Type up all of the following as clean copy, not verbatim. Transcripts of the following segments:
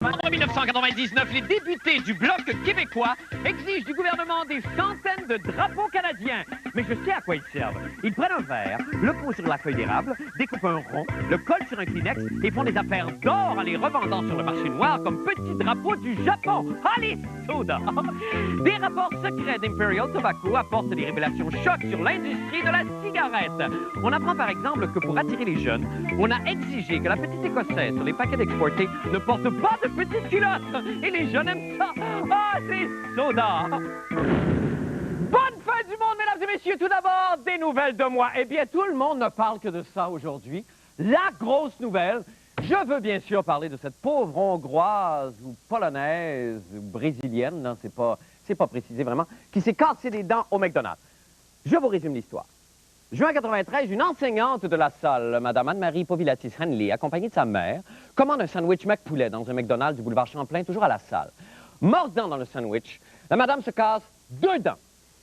En 1999, les députés du Bloc québécois exigent du gouvernement des centaines de drapeaux canadiens. Mais je sais à quoi ils servent. Ils prennent un verre, le posent sur la feuille d'érable, découpent un rond, le collent sur un Kleenex et font des affaires d'or en les revendant sur le marché noir comme petits drapeaux du Japon. Allez, soda! Des rapports secrets d'Imperial Tobacco apportent des révélations chocs sur l'industrie de la cigarette. On apprend par exemple que pour attirer les jeunes, on a exigé que la petite écossaise sur les paquets d'exportés ne porte pas de petites culottes. Et les jeunes aiment ça. Ah, c'est soda. Bonne fin du monde, mesdames et messieurs. Tout d'abord, des nouvelles de moi. Eh bien, tout le monde ne parle que de ça aujourd'hui. La grosse nouvelle. Je veux bien sûr parler de cette pauvre Hongroise ou Polonaise ou Brésilienne, non, c'est pas précisé vraiment, qui s'est cassé les dents au McDonald's. Je vous résume l'histoire. Juin 93, une enseignante de la salle, Mme Anne-Marie Povilatis-Henley, accompagnée de sa mère, commande un sandwich McPoulet dans un McDonald's du boulevard Champlain, toujours à la salle. Mordant dans le sandwich, la madame se casse 2 dents.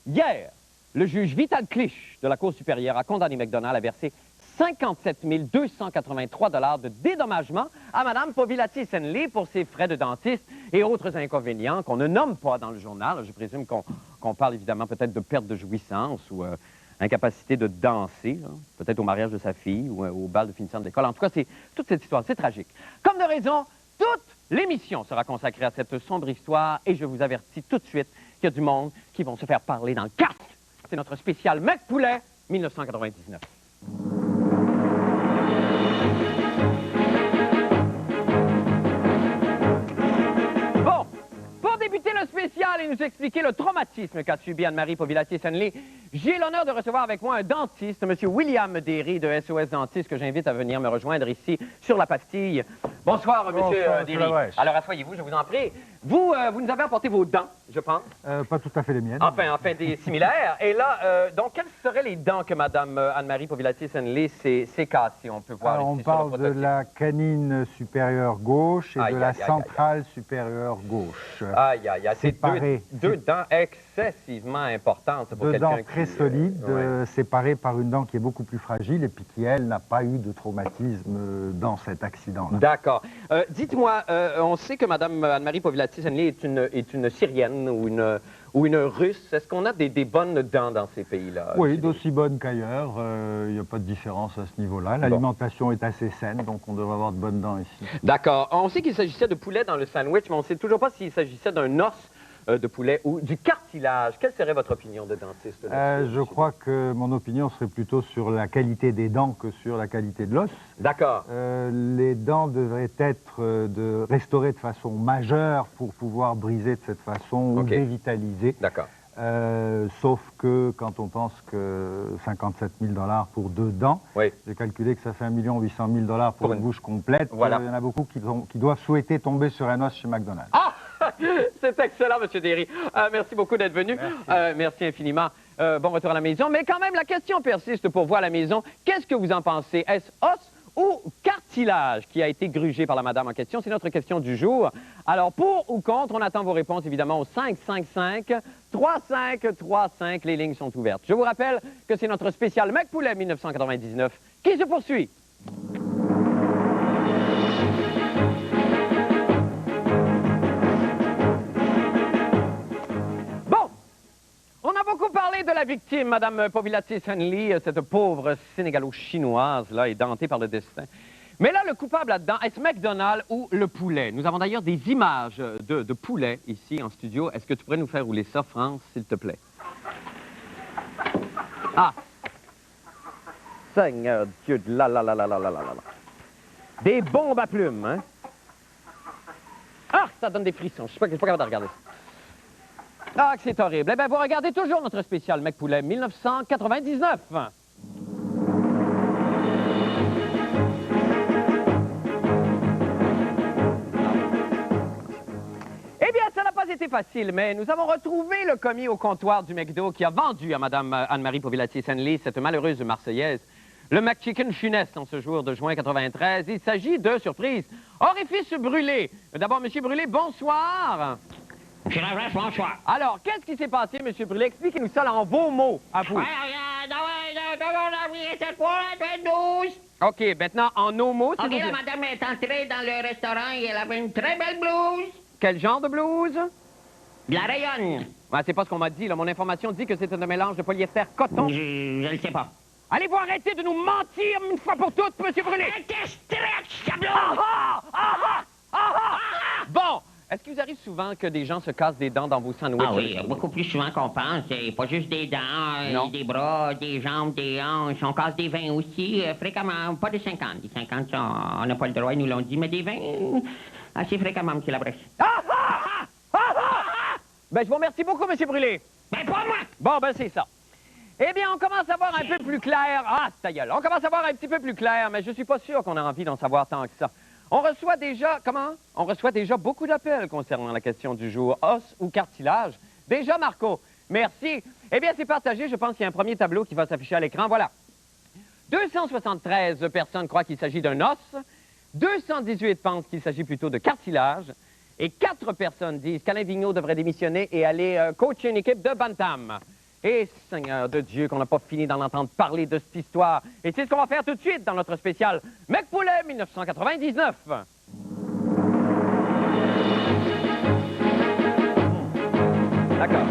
Hier, le juge Vital Clich de la Cour supérieure a condamné McDonald's à verser 57 283 $ de dédommagement à Mme Povilatis-Henley pour ses frais de dentiste et autres inconvénients qu'on ne nomme pas dans le journal. Je présume qu'on parle évidemment peut-être de perte de jouissance ou incapacité de danser, peut-être au mariage de sa fille ou au bal de finissant de l'école. En tout cas, c'est toute cette histoire, c'est tragique. Comme de raison, toute l'émission sera consacrée à cette sombre histoire et je vous avertis tout de suite qu'il y a du monde qui vont se faire parler dans le casque. C'est notre spécial McPoulet 1999. Bon, pour débuter le spécial et nous expliquer le traumatisme qu'a subi Anne-Marie Povilatis-Henley, j'ai l'honneur de recevoir avec moi un dentiste, M. William Derry de SOS Dentiste, que j'invite à venir me rejoindre ici sur la pastille. Bonsoir, M. Derry. Alors, asseyez-vous, je vous en prie. Vous nous avez apporté vos dents, je pense. Pas tout à fait les miennes. Enfin, des similaires. Et là, donc, quelles seraient les dents que Mme Anne-Marie Povilatis-Henley s'est cassées? On peut voir Alors, ici on parle de la canine supérieure gauche et de la centrale supérieure gauche. Aïe, aïe, aïe. C'est deux dents excessivement importantes pour quelqu'un qui... Deux dents très solides, séparées par une dent qui est beaucoup plus fragile et puis qui, elle, n'a pas eu de traumatisme dans cet accident-là. D'accord. Dites-moi, on sait que Mme Anne-Marie Povilatis-Henley est une Syrienne ou une Russe. Est-ce qu'on a des bonnes dents dans ces pays-là? Oui, d'aussi bonnes qu'ailleurs. Il n'y a pas de différence à ce niveau-là. L'alimentation est assez saine, donc on devrait avoir de bonnes dents ici. D'accord. On sait qu'il s'agissait de poulet dans le sandwich, mais on ne sait toujours pas s'il s'agissait d'un os de poulet ou du cartilage. Quelle serait votre opinion de dentiste? Je crois que mon opinion serait plutôt sur la qualité des dents que sur la qualité de l'os. D'accord. Les dents devraient être restaurées de façon majeure pour pouvoir briser de cette façon ou dévitaliser. D'accord. Sauf que quand on pense que 57 000 $ pour 2 dents, j'ai calculé que ça fait 1 800 000 $ pour une bouche complète. Voilà. Il y en a beaucoup qui doivent souhaiter tomber sur un os chez McDonald's. Ah! C'est excellent, M. Derry. Merci beaucoup d'être venu. Merci infiniment. Bon retour à la maison. Mais quand même, la question persiste pour vous à la maison. Qu'est-ce que vous en pensez? Est-ce os ou cartilage qui a été grugé par la madame en question? C'est notre question du jour. Alors, pour ou contre, on attend vos réponses évidemment au 555-3535. Les lignes sont ouvertes. Je vous rappelle que c'est notre spécial McPoulet 1999 qui se poursuit. On a beaucoup parlé de la victime, Mme Povilatis-Henley, cette pauvre sénégalo-chinoise, là, édentée par le destin. Mais là, le coupable là-dedans, est-ce McDonald's ou le poulet? Nous avons d'ailleurs des images de poulet ici en studio. Est-ce que tu pourrais nous faire rouler ça, France, s'il te plaît? Ah! Seigneur Dieu de là. Des bombes à plumes, hein? Ah, ça donne des frissons. Je suis pas capable de regarder ça. Ah, que c'est horrible. Eh bien, vous regardez toujours notre spécial McPoulet 1999. Eh bien, ça n'a pas été facile, mais nous avons retrouvé le commis au comptoir du McDo qui a vendu à Mme Anne-Marie Povilatis-Henley, cette malheureuse Marseillaise, le McChicken funeste en ce jour de juin 93. Il s'agit de, surprise, orifice brûlé. D'abord, M. Brûlé, bonsoir. Monsieur Lavresse, bonsoir. Alors, qu'est-ce qui s'est passé, M. Brûlé? Expliquez-nous ça là, en vos mots, à vous. OK, maintenant, en nos mots, s'il OK, vous plaît. la madame est entrée dans le restaurant et elle avait une très belle blouse. Quel genre de blouse? De la rayonne. Ah, c'est pas ce qu'on m'a dit, là. Mon information dit que c'est un mélange de polyester coton. Je le sais pas. Allez-vous arrêter de nous mentir une fois pour toutes, Monsieur Brûlé? Bon, est-ce qu'il vous arrive souvent que des gens se cassent des dents dans vos sandwichs? Ah oui, beaucoup plus souvent qu'on pense. Et pas juste des dents, Non. des bras, des jambes, des hanches. On casse des vins aussi, fréquemment. Pas des 50. Des 50, ça, on n'a pas le droit, ils nous l'ont dit. Mais des vins, assez fréquemment, M. Labrèche. Ben, je vous remercie beaucoup, Monsieur Brûlé. Ben, pas moi! Bon, ben, c'est ça. Eh bien, on commence à voir un peu plus clair. Ah, ta gueule. On commence à voir un petit peu plus clair, mais je suis pas sûr qu'on a envie d'en savoir tant que ça. On reçoit déjà, On reçoit déjà beaucoup d'appels concernant la question du jour. Os ou cartilage? Déjà, Marco. Merci. Eh bien, c'est partagé. Je pense qu'il y a un premier tableau qui va s'afficher à l'écran. Voilà. 273 personnes croient qu'il s'agit d'un os. 218 pensent qu'il s'agit plutôt de cartilage. Et 4 personnes disent qu'Alain Vigneault devrait démissionner et aller coacher une équipe de bantam. Et Seigneur de Dieu, qu'on n'a pas fini d'en entendre parler de cette histoire. Et c'est ce qu'on va faire tout de suite dans notre spécial Mec Poulet 1999. D'accord.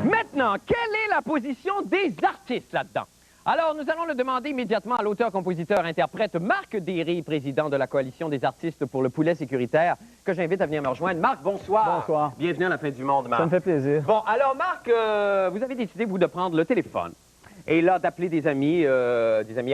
Maintenant, quelle est la position des artistes là-dedans? Alors, nous allons le demander immédiatement à l'auteur-compositeur-interprète Marc Derry, président de la Coalition des artistes pour le poulet sécuritaire, que j'invite à venir me rejoindre. Marc, bonsoir. Bonsoir. Bienvenue à la fin du monde, Marc. Ça me fait plaisir. Bon, alors, Marc, vous avez décidé, vous, de prendre le téléphone. Et là, d'appeler des amis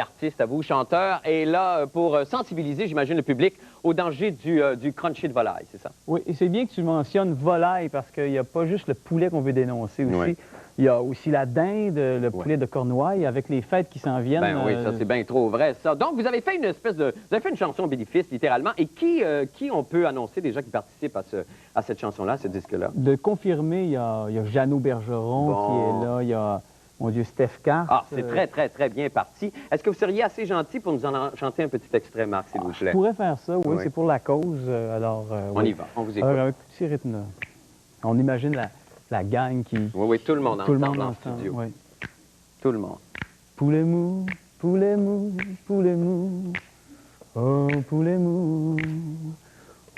artistes à vous, chanteurs, et là, pour sensibiliser, j'imagine, le public au danger du crunchy de volaille, c'est ça? Oui, et c'est bien que tu mentionnes volaille, parce qu'il n'y a pas juste le poulet qu'on veut dénoncer aussi. Oui. Il y a aussi la dinde, le poulet de Cornouailles, avec les fêtes qui s'en viennent. Ben oui, ça, c'est bien trop vrai, ça. Donc, vous avez fait une espèce de... Vous avez fait une chanson bénéfice, littéralement. Et qui on peut annoncer déjà qui participe à cette chanson-là, à ce disque-là? De confirmer, il y a Jeannot Bergeron Bon. qui est là, il y a, mon Dieu, Steph Carr. Ah, c'est très, très, très bien parti. Est-ce que vous seriez assez gentil pour nous en chanter un petit extrait, Marc, s'il vous Je plaît? pourrais faire ça, oui, Oui. c'est pour la cause. Alors, On oui. y va, on vous écoute. Alors, un petit rythme. On imagine la gang qui... Oui, oui, tout le monde Tout le ensemble monde en ensemble, studio. oui. Tout le monde. Poulet mou, poulet mou, poulet mou, oh poulet mou,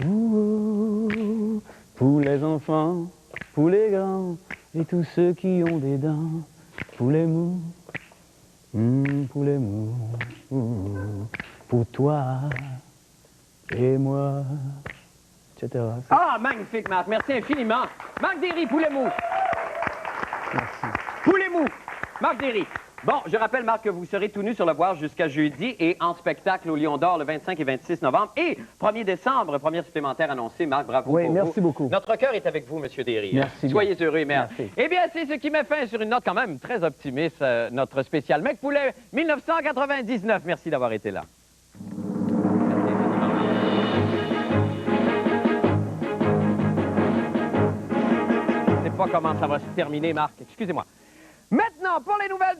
ouh, pour les enfants, pour les grands et tous ceux qui ont des dents, poulet mou, poulet mou, pour toi et moi, etc. Ah, magnifique, Marc. Merci infiniment. Marc Derry, poulet mou. Merci. Poulet mou. Marc Derry. Bon, je rappelle, Marc, que vous serez tout nu sur le voir jusqu'à jeudi et en spectacle au Lion d'Or le 25 et 26 novembre. Et 1er décembre, première supplémentaire annoncée. Marc, bravo Oui, pour merci vous. beaucoup. Notre cœur est avec vous, Monsieur Derry. Merci Soyez heureux et merci. Merci. Eh bien, c'est ce qui met fin sur une note quand même très optimiste, notre spécial Mec Poulet 1999. Merci d'avoir été là. Je ne sais pas comment ça va se terminer, Marc. Excusez-moi. Maintenant, pour les nouvelles...